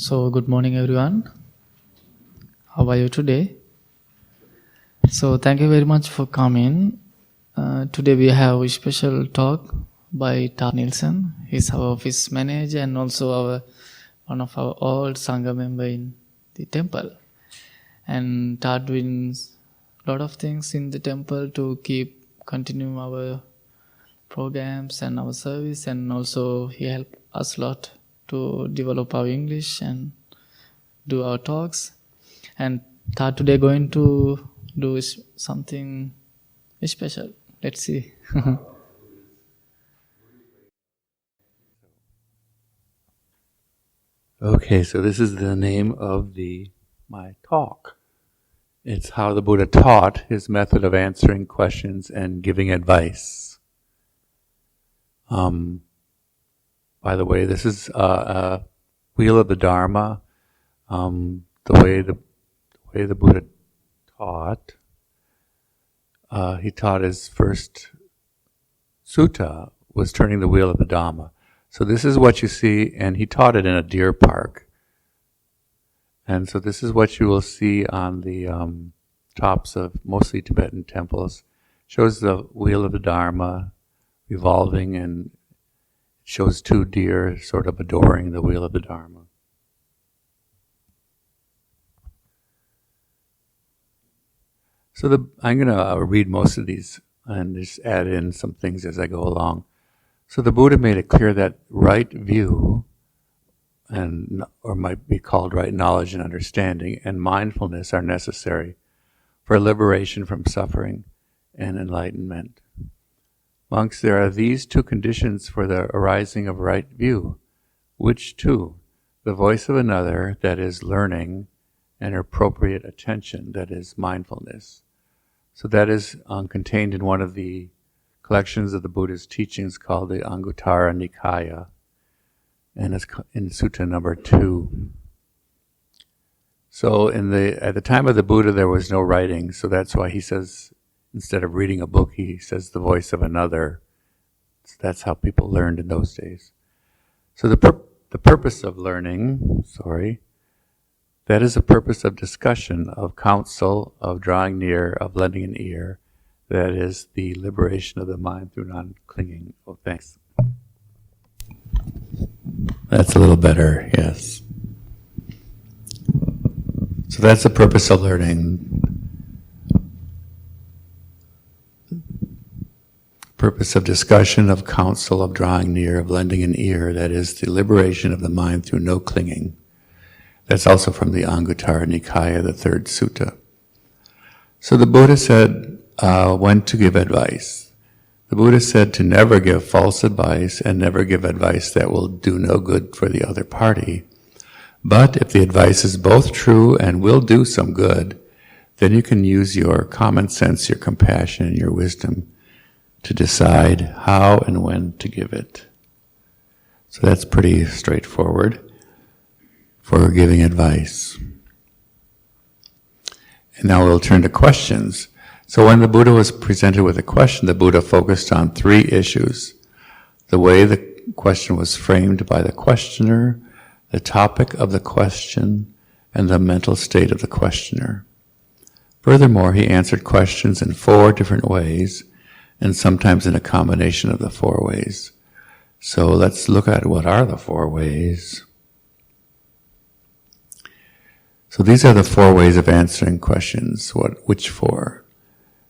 So, good morning, everyone. How are you today? So, thank you very much for coming. Today, we have a special talk by Tod Nielsen. He's our office manager and also one of our old Sangha member in the temple. And Tod doing a lot of things in the temple to continue our programs and our service, and also he helped us a lot to develop our English and do our talks. And Tod today going to do something special. Let's see. Okay, so this is the name of my talk. It's how the Buddha taught his method of answering questions and giving advice. By the way, this is a wheel of the Dharma. The way the Buddha taught, he taught his first sutta was turning the wheel of the Dharma. So this is what you see, and he taught it in a deer park. And so this is what you will see on the tops of mostly Tibetan temples. Shows the wheel of the Dharma revolving, and shows two deer sort of adoring the wheel of the Dharma. So I'm going to read most of these and just add in some things as I go along. So the Buddha made it clear that right view, or might be called right knowledge and understanding, and mindfulness are necessary for liberation from suffering and enlightenment. Monks, there are these two conditions for the arising of right view, which two? The voice of another, that is learning, and appropriate attention, that is mindfulness. So that is contained in one of the collections of the Buddha's teachings called the Anguttara Nikaya, and it's in Sutta number 2. So at the time of the Buddha there was no writing, so that's why he says, instead of reading a book, he says the voice of another. So that's how people learned in those days. So the purpose of learning, that is a purpose of discussion, of counsel, of drawing near, of lending an ear. That is the liberation of the mind through non-clinging. Oh, thanks. That's a little better, yes. So that's the purpose of learning. Purpose of discussion, of counsel, of drawing near, of lending an ear. That is the liberation of the mind through no clinging. That's also from the Anguttara Nikaya, the 3rd sutta. So the Buddha said when to give advice. The Buddha said to never give false advice and never give advice that will do no good for the other party. But if the advice is both true and will do some good, then you can use your common sense, your compassion, and your wisdom to decide how and when to give it. So that's pretty straightforward for giving advice. And now we'll turn to questions. So when the Buddha was presented with a question, the Buddha focused on 3 issues: the way the question was framed by the questioner, the topic of the question, and the mental state of the questioner. Furthermore, he answered questions in 4 different ways, and sometimes in a combination of the 4 ways. So let's look at what are the 4 ways. So these are the 4 ways of answering questions. Which 4?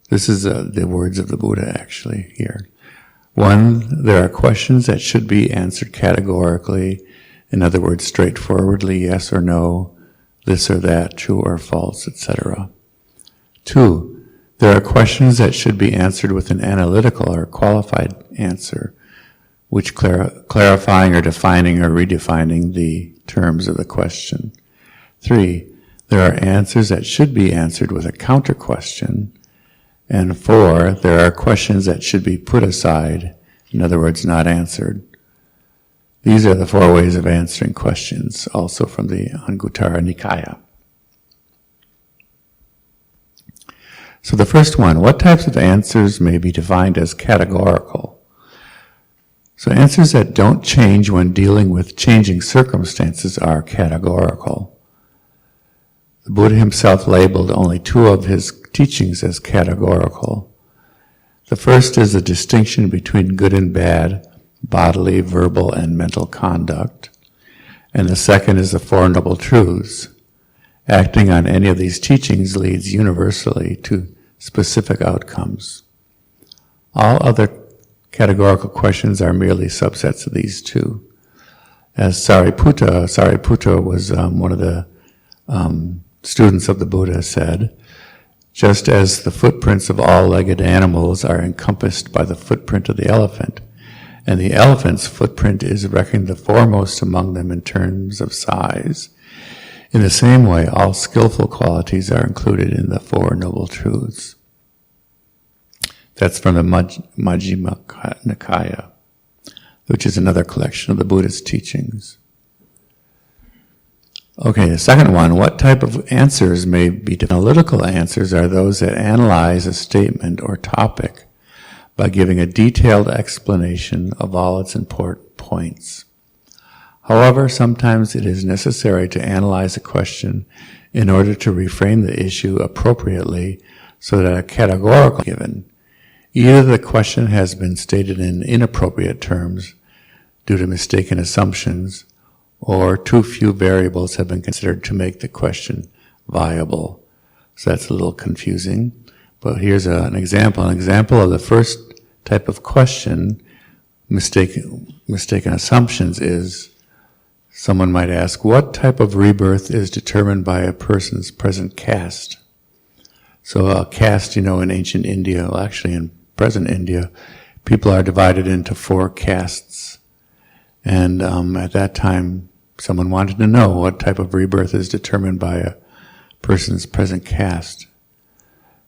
This is the words of the Buddha actually here. 1, there are questions that should be answered categorically, in other words, straightforwardly, yes or no, this or that, true or false, etc. 2, there are questions that should be answered with an analytical or qualified answer, which clarifying or defining or redefining the terms of the question. 3, there are answers that should be answered with a counter question. And 4, there are questions that should be put aside, in other words, not answered. These are the 4 ways of answering questions, also from the Anguttara Nikaya. So the first one, what types of answers may be defined as categorical? So answers that don't change when dealing with changing circumstances are categorical. The Buddha himself labeled only 2 of his teachings as categorical. The first is the distinction between good and bad, bodily, verbal, and mental conduct. And the second is the Four Noble Truths. Acting on any of these teachings leads universally to specific outcomes. All other categorical questions are merely subsets of these 2. As Sariputta was one of the students of the Buddha, said, just as the footprints of all legged animals are encompassed by the footprint of the elephant, and the elephant's footprint is reckoned the foremost among them in terms of size, in the same way all skillful qualities are included in the Four Noble Truths. That's from the Majjhima Nikaya, which is another collection of the Buddha's teachings. Okay, the second one, what type of answers may be analytical answers are those that analyze a statement or topic by giving a detailed explanation of all its important points. However, sometimes it is necessary to analyze a question in order to reframe the issue appropriately so that a categorical given. Either the question has been stated in inappropriate terms due to mistaken assumptions, or too few variables have been considered to make the question viable. So that's a little confusing. But here's an example. An example of the first type of question, mistaken assumptions, is someone might ask, what type of rebirth is determined by a person's present caste? So a caste, in ancient India, well, actually in present India, people are divided into 4 castes. And at that time, someone wanted to know what type of rebirth is determined by a person's present caste.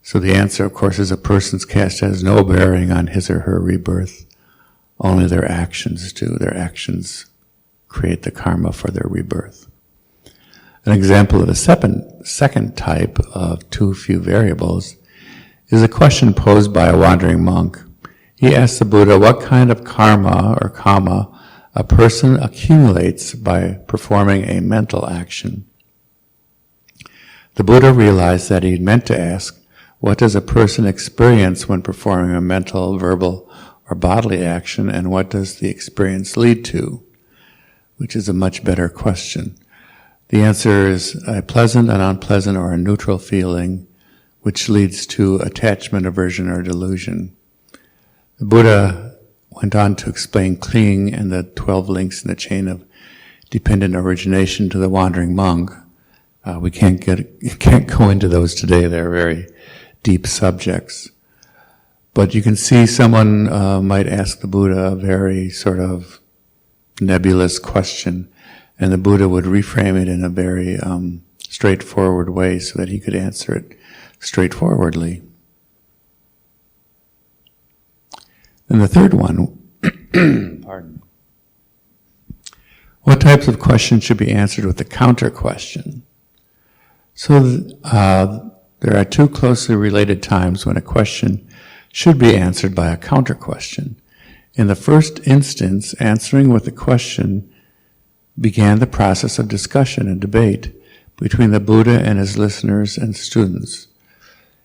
So the answer, of course, is a person's caste has no bearing on his or her rebirth. Only their actions do. Their actions create the karma for their rebirth. An example of the second type of too few variables is a question posed by a wandering monk. He asked the Buddha what kind of karma or kama a person accumulates by performing a mental action. The Buddha realized that he meant to ask, what does a person experience when performing a mental, verbal, or bodily action, and what does the experience lead to? Which is a much better question. The answer is a pleasant, an unpleasant, or a neutral feeling, which leads to attachment, aversion, or delusion. The Buddha went on to explain clinging and the 12 links in the chain of dependent origination to the wandering monk. We can't go into those today. They're very deep subjects. But you can see someone might ask the Buddha a very sort of nebulous question, and the Buddha would reframe it in a very straightforward way so that he could answer it straightforwardly. And the third one, pardon. What types of questions should be answered with a counter question? So there are 2 closely related times when a question should be answered by a counter question. In the first instance, answering with a question began the process of discussion and debate between the Buddha and his listeners and students.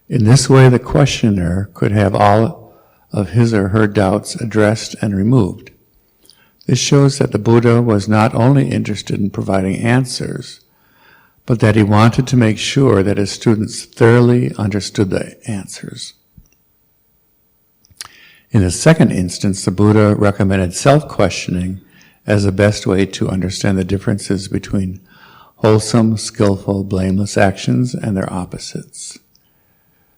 In this way, the questioner could have all of his or her doubts addressed and removed. This shows that the Buddha was not only interested in providing answers, but that he wanted to make sure that his students thoroughly understood the answers. In the second instance, the Buddha recommended self-questioning as the best way to understand the differences between wholesome, skillful, blameless actions and their opposites.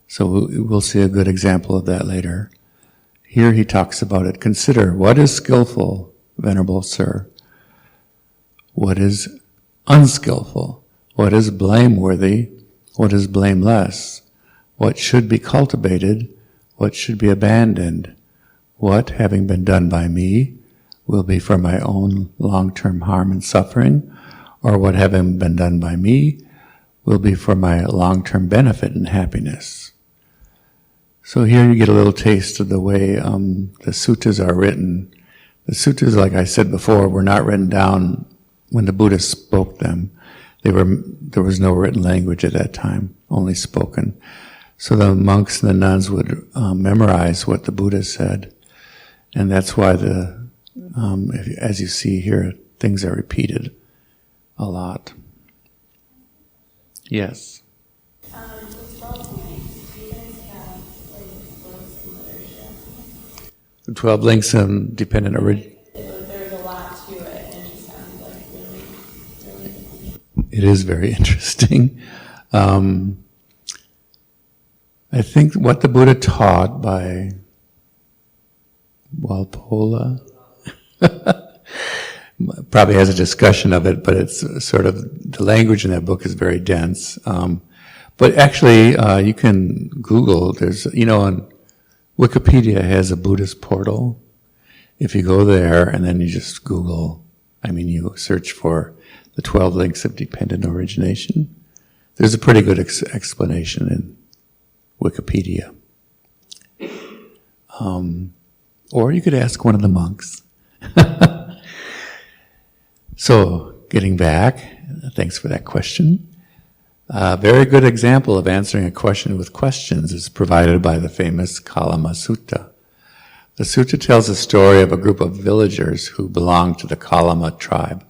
So we'll see a good example of that later. Here he talks about it. Consider, what is skillful, Venerable Sir? What is unskillful? What is blameworthy? What is blameless? What should be cultivated? What should be abandoned? What, having been done by me, will be for my own long-term harm and suffering? Or what, having been done by me, will be for my long-term benefit and happiness? So here you get a little taste of the way the suttas are written. The suttas, like I said before, were not written down when the Buddha spoke them. There was no written language at that time, only spoken. So the monks and the nuns would memorize what the Buddha said, and that's why as you see here, things are repeated a lot. Yes. With 12 links, do you guys have books and literature? The 12 links of dependent origin. There's a lot to it, and it just sounds like really, really. It is very interesting. I think what the Buddha taught by Walpola probably has a discussion of it, but it's sort of, the language in that book is very dense. But actually, you can Google, there's, on Wikipedia has a Buddhist portal. If you go there and then you just Google, you search for the 12 links of dependent origination, there's a pretty good explanation in Wikipedia. Or you could ask one of the monks. So, getting back, thanks for that question. A very good example of answering a question with questions is provided by the famous Kalama Sutta. The sutta tells the story of a group of villagers who belonged to the Kalama tribe.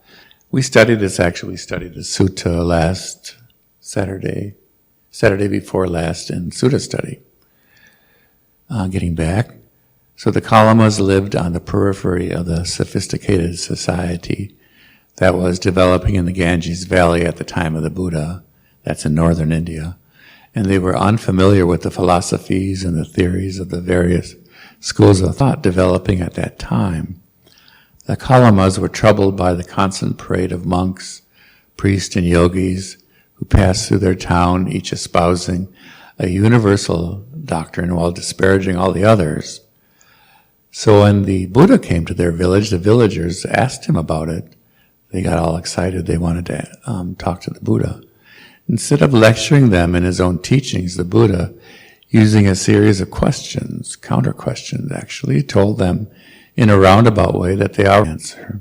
We studied the sutta last Saturday before last in sutta study. Getting back, so the Kalamas lived on the periphery of the sophisticated society that was developing in the Ganges Valley at the time of the Buddha. That's in northern India. And they were unfamiliar with the philosophies and the theories of the various schools of thought developing at that time. The Kalamas were troubled by the constant parade of monks, priests, and yogis who passed through their town, each espousing a universal doctrine while disparaging all the others. So when the Buddha came to their village, the villagers asked him about it. They got all excited. They wanted to talk to the Buddha. Instead of lecturing them in his own teachings, the Buddha, using a series of questions, counter questions actually, told them in a roundabout way that they are answer.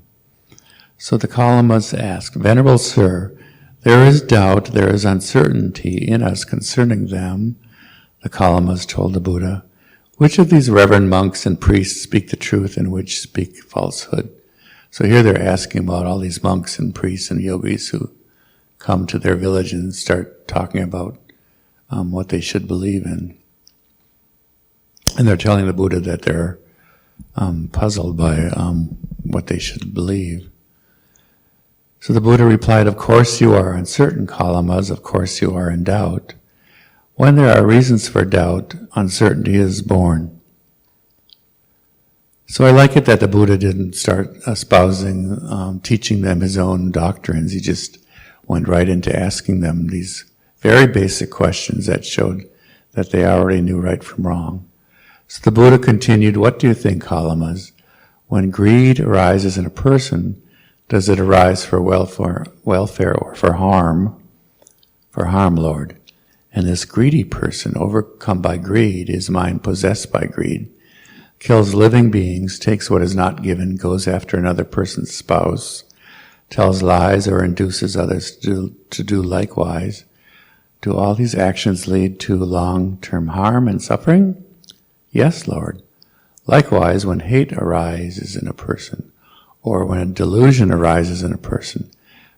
So the Kalamas asked, "Venerable Sir, there is doubt, there is uncertainty in us concerning them." The Kalamas told the Buddha, "Which of these reverend monks and priests speak the truth and which speak falsehood?" So here they're asking about all these monks and priests and yogis who come to their village and start talking about what they should believe in. And they're telling the Buddha that they're puzzled by what they should believe. So the Buddha replied, "Of course you are uncertain, Kalamas, of course you are in doubt. When there are reasons for doubt, uncertainty is born." So I like it that the Buddha didn't start espousing, teaching them his own doctrines. He just went right into asking them these very basic questions that showed that they already knew right from wrong. So the Buddha continued, "What do you think, Kalamas? When greed arises in a person, does it arise for welfare or for harm? For harm, Lord. And this greedy person, overcome by greed, his mind possessed by greed, kills living beings, takes what is not given, goes after another person's spouse, tells lies or induces others to do likewise. Do all these actions lead to long-term harm and suffering? Yes, Lord. Likewise, when hate arises in a person, or when a delusion arises in a person,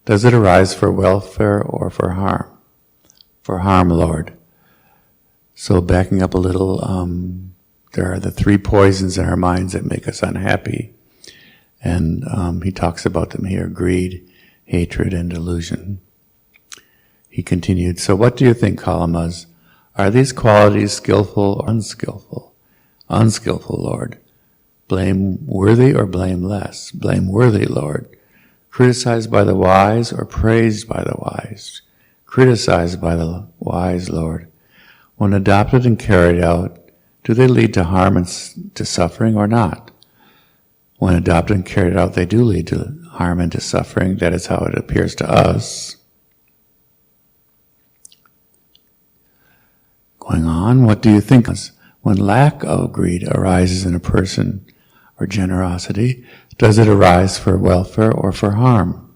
does it arise for welfare or for harm? For harm, Lord." So backing up a little, there are the three poisons in our minds that make us unhappy. And he talks about them here: greed, hatred, and delusion. He continued, "So what do you think, Kalamas? Are these qualities skillful or unskillful? Unskillful, Lord. Blameworthy or blameless? Blameworthy, Lord. Criticized by the wise or praised by the wise? Criticized by the wise, Lord. When adopted and carried out, do they lead to harm and to suffering or not? When adopted and carried out, they do lead to harm and to suffering. That is how it appears to us." Going on, what do you think? When lack of greed arises in a person, or generosity, Does it arise for welfare or for harm?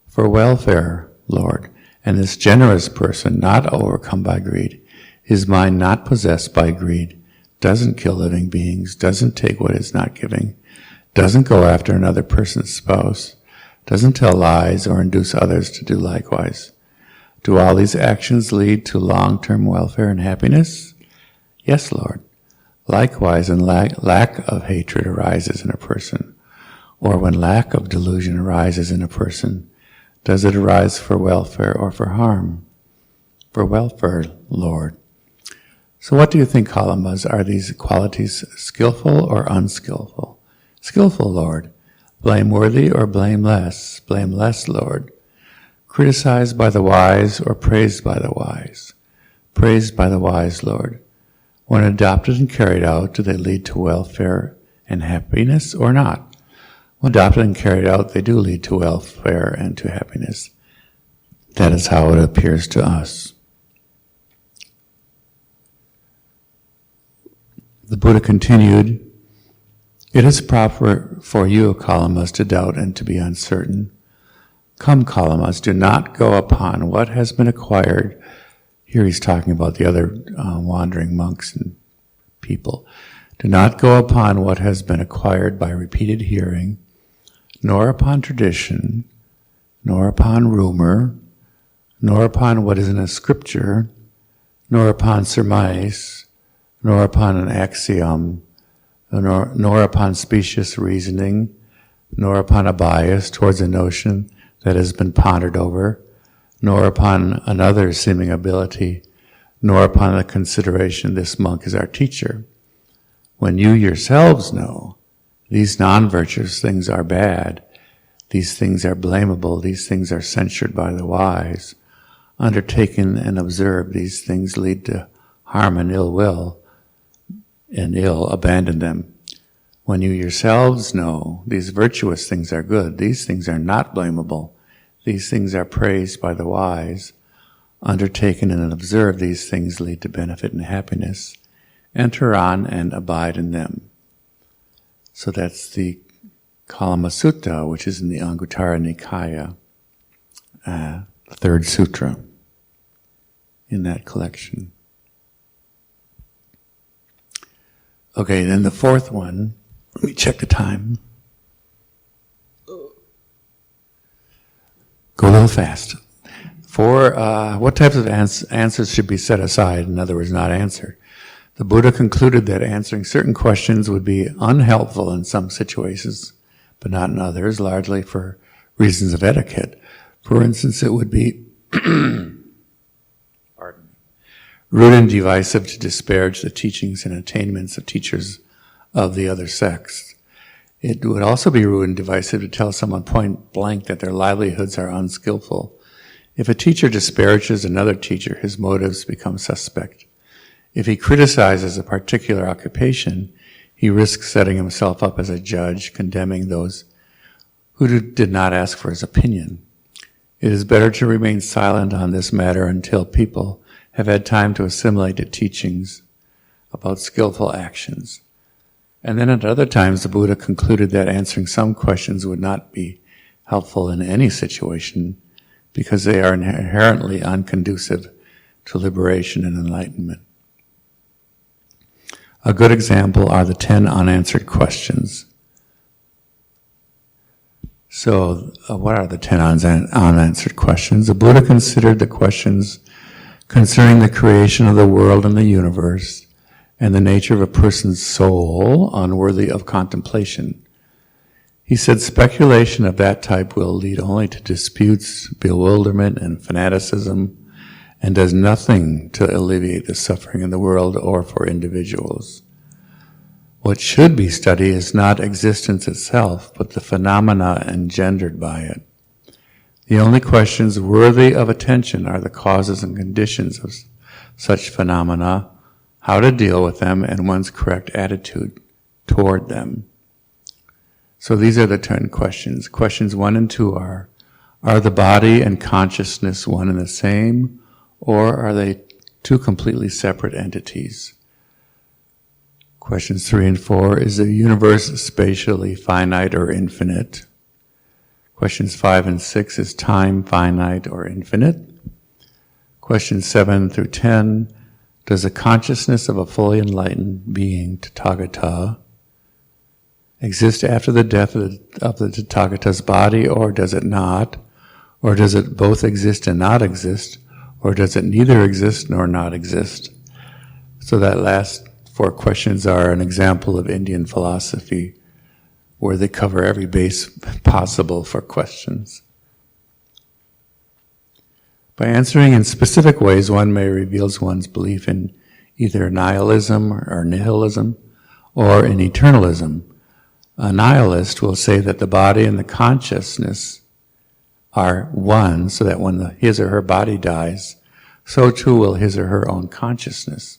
For welfare, Lord. And this generous person, not overcome by greed, his mind not possessed by greed, doesn't kill living beings, doesn't take what is not giving, doesn't go after another person's spouse, doesn't tell lies or induce others to do likewise. Do all these actions lead to long-term welfare and happiness? Yes, Lord. Likewise, when lack of hatred arises in a person, or when lack of delusion arises in a person, does it arise for welfare or for harm? For welfare, Lord. So what do you think, Kalamas? Are these qualities skillful or unskillful? Skillful, Lord. Blameworthy or blameless? Blameless, Lord. Criticized by the wise or praised by the wise? Praised by the wise, Lord. When adopted and carried out, do they lead to welfare and happiness or not? When adopted and carried out, they do lead to welfare and to happiness. That is how it appears to us. The Buddha continued, "It is proper for you, Kalamas, to doubt and to be uncertain. Come, Kalamas, do not go upon what has been acquired." Here he's talking about the other wandering monks and people. "Do not go upon what has been acquired by repeated hearing, nor upon tradition, nor upon rumor, nor upon what is in a scripture, nor upon surmise, nor upon an axiom, nor upon specious reasoning, nor upon a bias towards a notion that has been pondered over, nor upon another seeming ability, nor upon the consideration this monk is our teacher. When you yourselves know these non-virtuous things are bad, these things are blamable, these things are censured by the wise, undertaken and observed, these things lead to harm and ill will, and ill, abandon them. When you yourselves know these virtuous things are good, these things are not blamable, these things are praised by the wise, undertaken and observed, these things lead to benefit and happiness, enter on and abide in them." So that's the Kalama Sutta, which is in the Anguttara Nikaya, third sutra in that collection. Okay, then the fourth one, let me check the time. Go a little fast. For what types of answers should be set aside, in other words, not answered? The Buddha concluded that answering certain questions would be unhelpful in some situations, but not in others, largely for reasons of etiquette. For instance, it would be rude and divisive to disparage the teachings and attainments of teachers of the other sex. It would also be rude and divisive to tell someone point blank that their livelihoods are unskillful. If a teacher disparages another teacher, his motives become suspect. If he criticizes a particular occupation, he risks setting himself up as a judge, condemning those who did not ask for his opinion. It is better to remain silent on this matter until people have had time to assimilate the teachings about skillful actions. And then at other times, the Buddha concluded that answering some questions would not be helpful in any situation because they are inherently unconducive to liberation and enlightenment. A good example are the 10 unanswered questions. So, what are the 10 unanswered questions? The Buddha considered the questions concerning the creation of the world and the universe, and the nature of a person's soul unworthy of contemplation. He said speculation of that type will lead only to disputes, bewilderment, and fanaticism, and does nothing to alleviate the suffering in the world or for individuals. What should be studied is not existence itself, but the phenomena engendered by it. The only questions worthy of attention are the causes and conditions of such phenomena, how to deal with them, and one's correct attitude toward them. So these are the 10 questions. Questions 1 and 2 are the body and consciousness one and the same, or are they two completely separate entities? Questions 3 and 4, is the universe spatially finite or infinite? Questions 5 and 6, is time finite or infinite? Questions 7 through 10, does the consciousness of a fully enlightened being, Tathagata, exist after the death of the Tathagata's body, or does it not? Or does it both exist and not exist? Or does it neither exist nor not exist? So that last 4 questions are an example of Indian philosophy, where they cover every base possible for questions. By answering in specific ways, one may reveal one's belief in either nihilism or nihilism, or in eternalism. A nihilist will say that the body and the consciousness are one, so that when his or her body dies, so too will his or her own consciousness.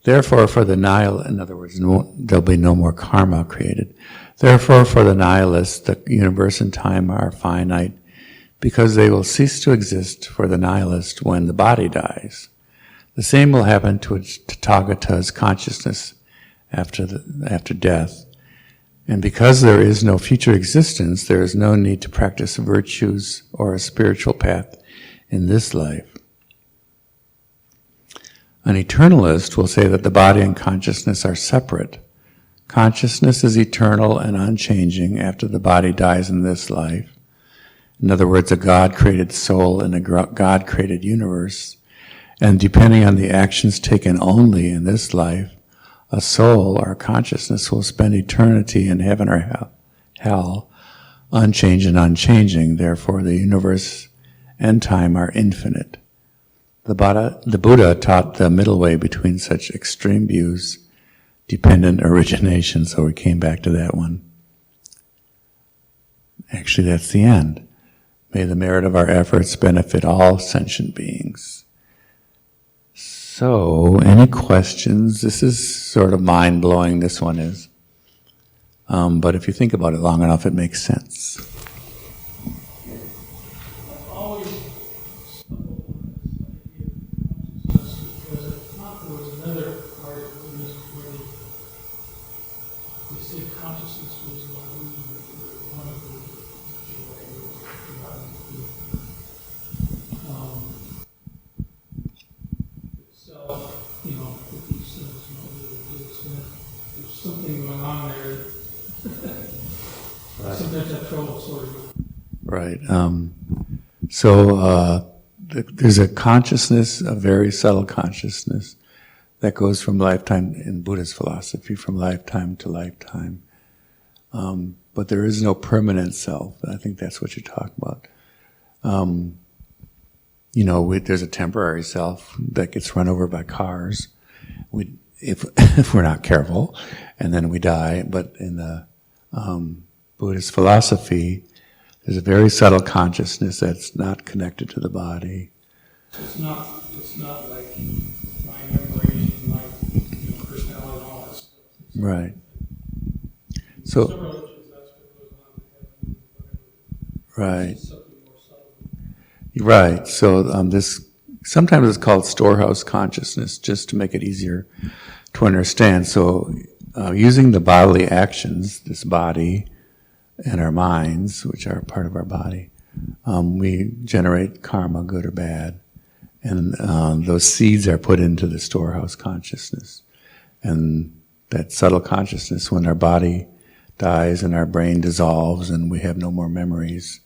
Therefore, for the nihilist, in other words, there'll be no more karma created. Therefore, for the nihilist, the universe and time are finite, because they will cease to exist for the nihilist when the body dies. The same will happen to Tathagata's consciousness after death. And because there is no future existence, there is no need to practice virtues or a spiritual path in this life. An eternalist will say that the body and consciousness are separate. Consciousness is eternal and unchanging after the body dies in this life. In other words, a God-created soul in a God-created universe. And depending on the actions taken only in this life, a soul or consciousness will spend eternity in heaven or hell, unchanged and unchanging. Therefore, the universe and time are infinite. The Buddha taught the middle way between such extreme views, dependent origination, so we came back to that one. Actually, that's the end. May the merit of our efforts benefit all sentient beings. So, any questions? This is sort of mind-blowing, this one is. But if you think about it long enough, it makes sense. Right. There's a consciousness, a very subtle consciousness, that goes from lifetime, in Buddhist philosophy, from lifetime to lifetime. But there is no permanent self. I think that's what you're talking about. There's a temporary self that gets run over by cars, if we're not careful, and then we die. But in the Buddhist philosophy, there's a very subtle consciousness that's not connected to the body. It's not like my memory, my personality, and all that stuff. Right. So. Some religions, that's what goes on in heaven, Right. It's something more subtle. Right. So this sometimes it's called storehouse consciousness, just to make it easier to understand. So using the bodily actions, this body and our minds, which are part of our body, we generate karma, good or bad. And those seeds are put into the storehouse consciousness. And that subtle consciousness, when our body dies and our brain dissolves and we have no more memories,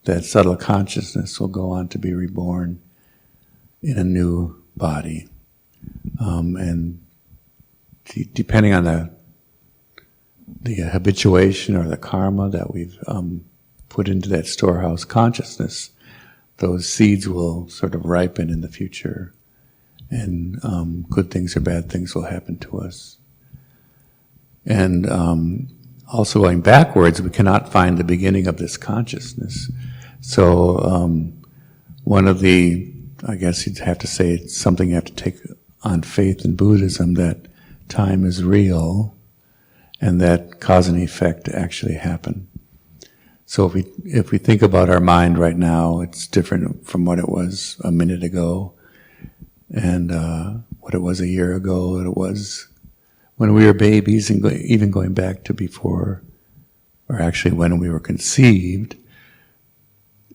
that subtle consciousness will go on to be reborn in a new body. And depending on the habituation or the karma that we've put into that storehouse consciousness, those seeds will sort of ripen in the future, and good things or bad things will happen to us. And also going backwards, we cannot find the beginning of this consciousness. So one of the, I guess you'd have to say, it's something you have to take on faith in Buddhism, that time is real and that cause and effect actually happen. So if we think about our mind right now, it's different from what it was a minute ago, and what it was a year ago, what it was when we were babies, and even going back to before, or actually when we were conceived,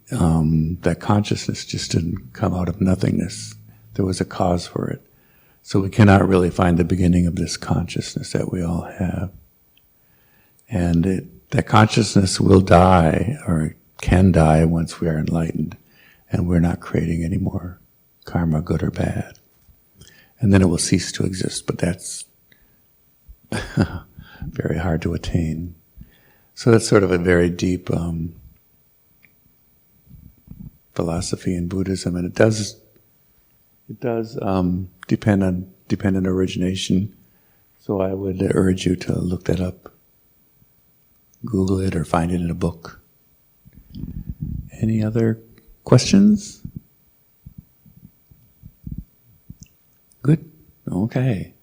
that consciousness just didn't come out of nothingness. There was a cause for it. So we cannot really find the beginning of this consciousness that we all have. And that consciousness will die, or can die, once we are enlightened, and we're not creating any more karma, good or bad. And then it will cease to exist, but that's very hard to attain. So that's sort of a very deep philosophy in Buddhism, and it does depend on origination. So I would urge you to look that up, Google it, or find it in a book. Any other questions? Good. Okay.